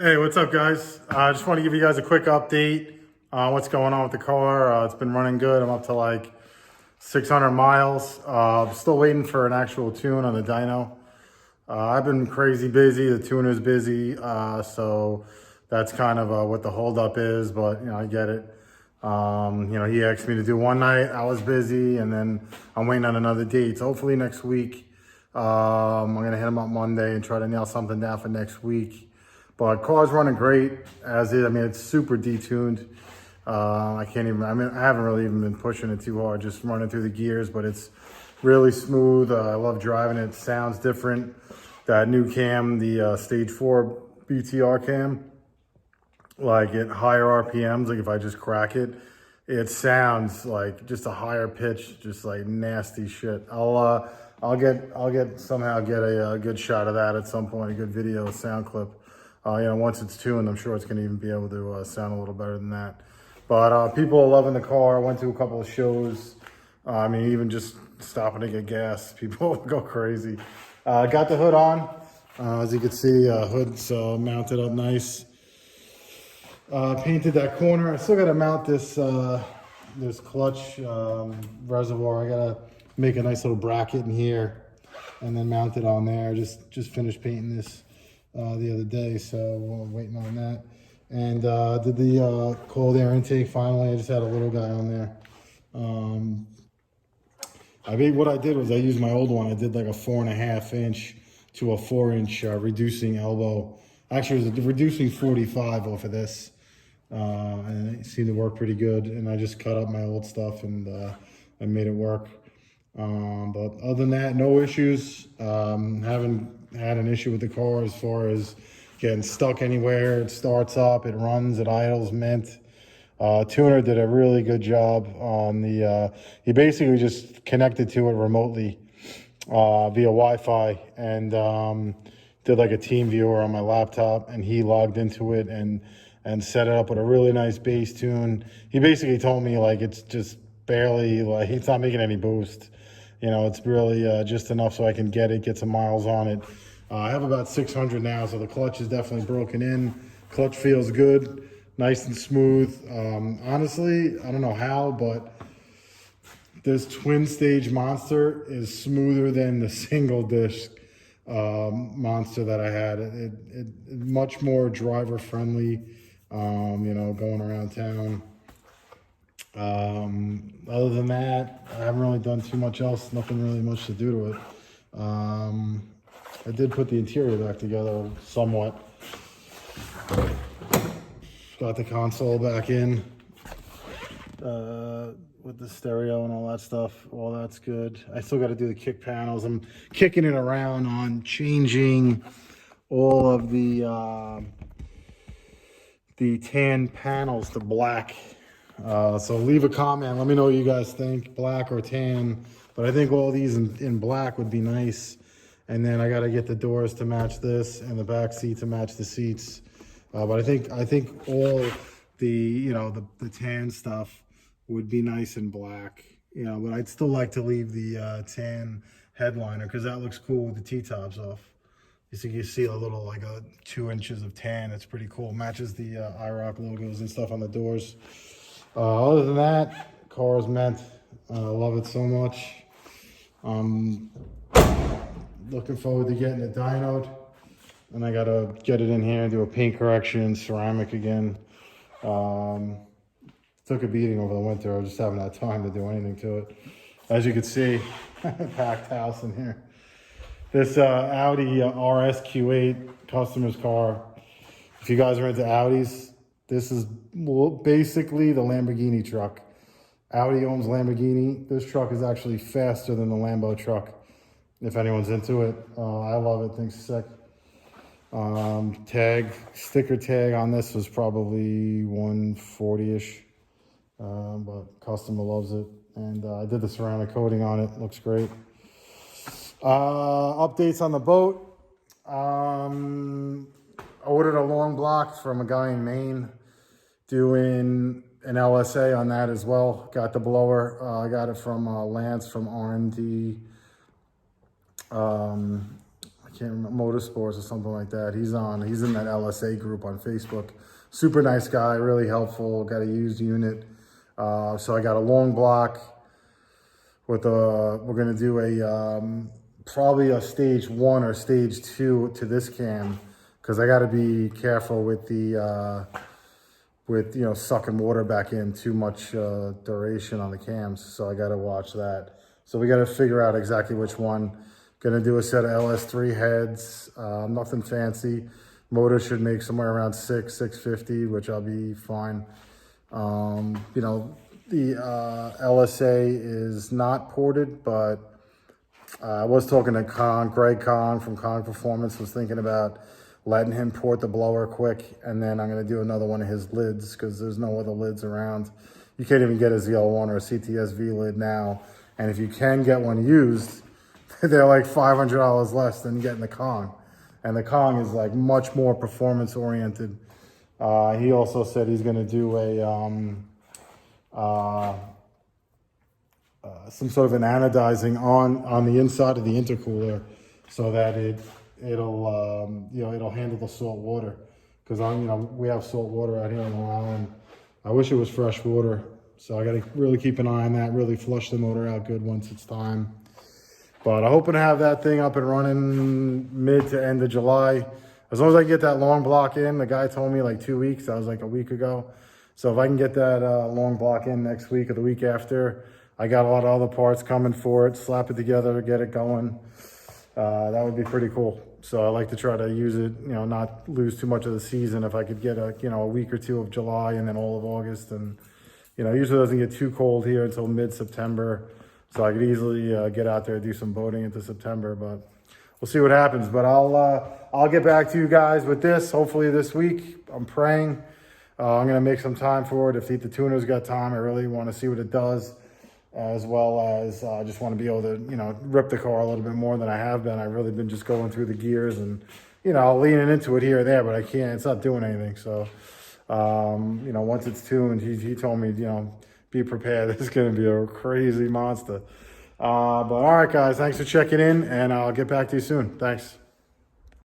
Hey, what's up, guys? I just want to give you guys a quick update on what's going on with the car. It's been running good. I'm up to like 600 miles. Still waiting for an actual tune on the dyno. I've been crazy busy. The tuner's busy, so that's kind of what the holdup is. But I get it. He asked me to do one night. I was busy, and then I'm waiting on another date. So hopefully next week, I'm gonna hit him up Monday and try to nail something down for next week. But car's running great as is. I mean, it's super detuned. I can't even, I haven't really even been pushing it too hard, just running through the gears, but it's really smooth. I love driving it. It sounds different. That new cam, the Stage 4 BTR cam, like at higher RPMs, like if I just crack it, it sounds like just a higher pitch, just like nasty shit. I'll somehow get a good shot of that at some point, a good video, a sound clip. Once it's tuned, I'm sure it's going to even be able to sound a little better than that. But people are loving the car. I went to a couple of shows. Even just stopping to get gas, people go crazy. Got the hood on. As you can see, hood's mounted up nice. Painted that corner. I still got to mount this clutch reservoir. I got to make a nice little bracket in here and then mount it on there. Just finished painting this the other day, so we're waiting on that. And did the cold air intake finally. I just had a little guy on there. What I did was I used my old one. I did like a 4.5 inch to a 4 inch reducing elbow. Actually, it was a reducing 45 off of this. And it seemed to work pretty good. And I just cut up my old stuff and I made it work. But other than that, no issues. Haven't had an issue with the car as far as getting stuck anywhere. It starts up, it runs, it idles mint. Tuner did a really good job on he basically just connected to it remotely via Wi-Fi and did like a team viewer on my laptop, and he logged into it and set it up with a really nice bass tune. He basically told me like it's just barely, like it's not making any boost. It's really just enough so I can get some miles on it. I have about 600 now, so the clutch is definitely broken in. Clutch feels good, nice and smooth. Honestly, I don't know how, but this twin stage Monster is smoother than the single disc Monster that I had. It much more driver friendly, going around town. Other than that, I haven't really done too much else. Nothing really much to do to it. I did put the interior back together somewhat. Got the console back in with the stereo and all that stuff. All that's good. I still got to do the kick panels. I'm kicking it around on changing all of the tan panels to black. So leave a comment. Let me know what you guys think, black or tan. But I think all these in black would be nice. And then I got to get the doors to match this and the back seat to match the seats. But I think all the the tan stuff would be nice in black. But I'd still like to leave the tan headliner because that looks cool with the T-tops off. You see a little like 2 inches of tan. It's pretty cool. Matches the IROC logos and stuff on the doors. Other than that, car is meant. Love it so much. Looking forward to getting it dynoed. And I gotta get it in here and do a paint correction, ceramic again. Took a beating over the winter. I just haven't had time to do anything to it. As you can see, packed house in here. This Audi RS Q8 customer's car. If you guys are into Audis, this is basically the Lamborghini truck. Audi owns Lamborghini. This truck is actually faster than the Lambo truck. If anyone's into it, I love it. Thing's sick. Sticker tag on this was probably 140-ish, but customer loves it. And I did the ceramic coating on it. Looks great. Updates on the boat. Ordered a long block from a guy in Maine, doing an LSA on that as well. Got the blower. I got it from Lance from R&D. I can't remember, Motorsports or something like that. He's in that LSA group on Facebook. Super nice guy, really helpful. Got a used unit. So I got a long block with we're gonna do a probably a stage 1 or stage 2 to this cam, because I got to be careful with the sucking water back in too much duration on the cams. So I got to watch that. So we got to figure out exactly which one. Gonna do a set of LS3 heads, nothing fancy. Motor should make somewhere around 650, which I'll be fine. The LSA is not ported, but I was talking to Greg Kong from Kong Performance, was thinking about letting him port the blower quick, and then I'm going to do another one of his lids, because there's no other lids around. You can't even get a ZL1 or a CTSV lid now, and if you can get one used, they're like $500 less than getting the Kong. And the Kong is like much more performance oriented. He also said he's going to do some sort of an anodizing on the inside of the intercooler, so that it'll handle the salt water. Because we have salt water out here on Long Island. I wish it was fresh water, so I got to really keep an eye on that. Really flush the motor out good once it's time. But I'm hoping to have that thing up and running mid to end of July. As long as I get that long block in. The guy told me like 2 weeks. That was like a week ago. So if I can get that long block in next week or the week after, I got a lot of other parts coming for it. Slap it together, get it going. That would be pretty cool. So I like to try to use it, not lose too much of the season. If I could get a week or two of July and then all of August, and usually it doesn't get too cold here until mid-September. So I could easily get out there and do some boating into September, but we'll see what happens. But I'll get back to you guys with this, hopefully this week. I'm praying. I'm going to make some time for it. If the tuner's got time, I really want to see what it does, as well as I just want to be able to, rip the car a little bit more than I have been. I've really been just going through the gears and, leaning into it here and there, but I can't. It's not doing anything. So, once it's tuned, he told me, be prepared. It's going to be a crazy monster. But all right, guys, thanks for checking in, and I'll get back to you soon. Thanks.